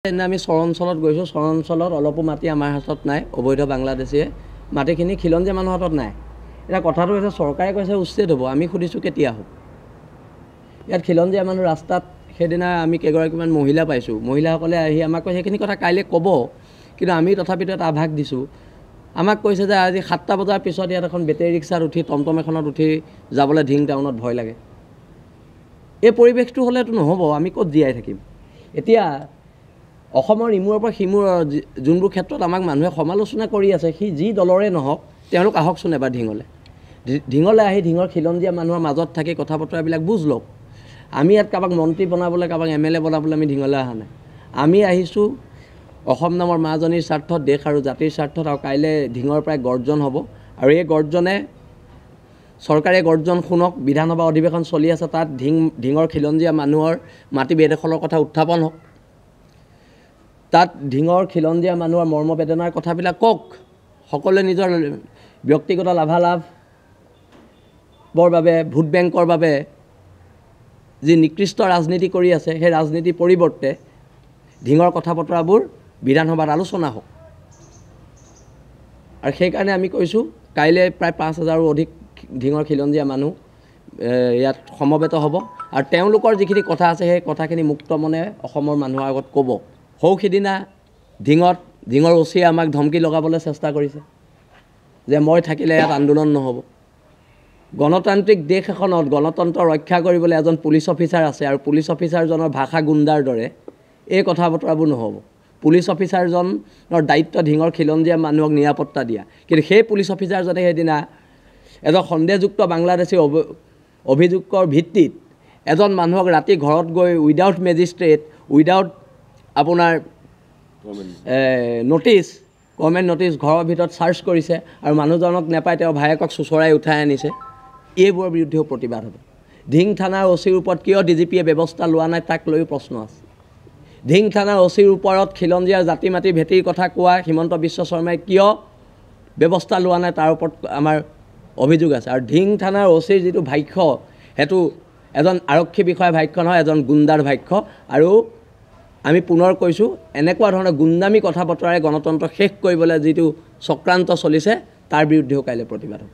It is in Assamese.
আমি চৰঞ্চলত গৈছোঁ চৰঞ্চলত অলপো মাটি আমাৰ হাতত নাই অবৈধ বাংলাদেশীয়ে মাটিখিনি খিলঞ্জীয়া মানুহৰ হাতত নাই এটা কথাটো হৈছে চৰকাৰে কৈছে উচ্ছেদ হ'ব আমি সুধিছোঁ কেতিয়া হ'ব ইয়াত খিলঞ্জীয়া মানুহ ৰাস্তাত সেইদিনা আমি কেইগৰাকীমান মহিলা পাইছোঁ মহিলাসকলে আহি আমাক কৈছে সেইখিনি কথা কাইলৈ ক'ব কিন্তু আমি তথাপিতো এটা আভাস দিছোঁ আমাক কৈছে যে আজি 7টা বজাৰ পিছত ইয়াত এখন বেটেৰী ৰিক্সাত উঠি টমটম এখনত উঠি যাবলৈ ধিং টাউনত ভয় লাগে এই পৰিৱেশটো হ'লেতো নহ'ব আমি ক'ত জীয়াই থাকিম এতিয়া অসমৰ ইমূৰৰ পৰা সিমূৰ যোনবোৰ ক্ষেত্ৰত আমাক মানুহে সমালোচনা কৰি আছে সি যি দলৰে নহওক তেওঁলোক আহকচোন এবাৰ ঢিঙলৈ আহি ঢিঙৰ খিলঞ্জীয়া মানুহৰ মাজত থাকি কথা বতৰাবিলাক বুজ লওক আমি ইয়াত কাৰোবাক মন্ত্ৰী বনাবলৈ কাৰোবাক MLA বনাবলৈ আমি ঢিঙলৈ অহা নাই আমি আহিছোঁ অসম নামৰ মাজনীৰ স্বাৰ্থত দেশ আৰু জাতিৰ স্বাৰ্থত আৰু কাইলৈ ঢিঙৰ প্ৰায় গৰ্জন হ'ব আৰু এই গৰ্জনে চৰকাৰে গৰ্জন শুনক বিধানসভা অধিৱেশন চলি আছে তাত ঢিঙৰ খিলঞ্জীয়া মানুহৰ মাটি বেদখলৰ কথা উত্থাপন হওক তাত ঢিঙৰ খিলঞ্জীয়া মানুহৰ মৰ্মবেদনাৰ কথাবিলাক কওক সকলোৱে নিজৰ ব্যক্তিগত লাভালাভৰ বাবে ভোট বেংকৰ বাবে যি নিকৃষ্ট ৰাজনীতি কৰি আছে সেই ৰাজনীতিৰ পৰিৱৰ্তে ঢিঙৰ কথা বতৰাবোৰ বিধানসভাত আলোচনা হওক আৰু সেইকাৰণে আমি কৈছোঁ কাইলৈ প্ৰায় 5,000ৰো অধিক ঢিঙৰ খিলঞ্জীয়া মানুহ ইয়াত সমবেত হ'ব আৰু তেওঁলোকৰ যিখিনি কথা আছে সেই কথাখিনি মুক্ত মনে অসমৰ মানুহৰ আগত ক'ব সিদিনা ঢিঙৰ ওচিয়ে আমাক ধমকি লগাবলৈ চেষ্টা কৰিছে যে মই থাকিলে ইয়াত আন্দোলন নহ'ব গণতান্ত্ৰিক দেশ এখনত গণতন্ত্ৰ ৰক্ষা কৰিবলৈ এজন পুলিচ অফিচাৰ আছে আৰু পুলিচ অফিচাৰজনৰ ভাষা গুণ্ডাৰ দৰে এই কথা বতৰাবোৰ নহ'ব পুলিচ অফিচাৰজনৰ দায়িত্ব ঢিঙৰ খিলঞ্জীয়া মানুহক নিৰাপত্তা দিয়া কিন্তু সেই পুলিচ অফিচাৰজনে সেইদিনা এজন সন্দেহযুক্ত বাংলাদেশী অভিযুক্তৰ ভিত্তিত এজন মানুহক ৰাতি ঘৰত গৈ উইদাউট মেজিষ্ট্ৰেট উইদাউট আপোনাৰ গভৰ্ণমেণ্ট নটিছ ঘৰৰ ভিতৰত চাৰ্চ কৰিছে আৰু মানুহজনক নেপাই তেওঁ ভায়েকক চুচৰাই উঠাই আনিছে এইবোৰৰ বিৰুদ্ধেও প্ৰতিবাদ হ'ব ঢিং থানাৰ OCৰ ওপৰত কিয় DGPয়ে ব্যৱস্থা লোৱা নাই তাক লৈও প্ৰশ্ন আছে ঢিং থানাৰ OCৰ ওপৰত খিলঞ্জীয়া জাতি মাটি ভেটিৰ কথা কোৱা হিমন্ত বিশ্ব শৰ্মাই কিয় ব্যৱস্থা লোৱা নাই তাৰ ওপৰত আমাৰ অভিযোগ আছে আৰু ঢিং থানাৰ OCৰ যিটো ভাষ্য সেইটো এজন আৰক্ষী বিষয়া ভাষ্য নহয় এজন গুণ্ডাৰ ভাষ্য আৰু আমি পুনৰ কৈছোঁ এনেকুৱা ধৰণৰ গুণ্ডামী কথা বতৰাৰে গণতন্ত্ৰ শেষ কৰিবলৈ যিটো চক্ৰান্ত চলিছে তাৰ বিৰুদ্ধেও কাইলৈ প্ৰতিবাদ হ'ব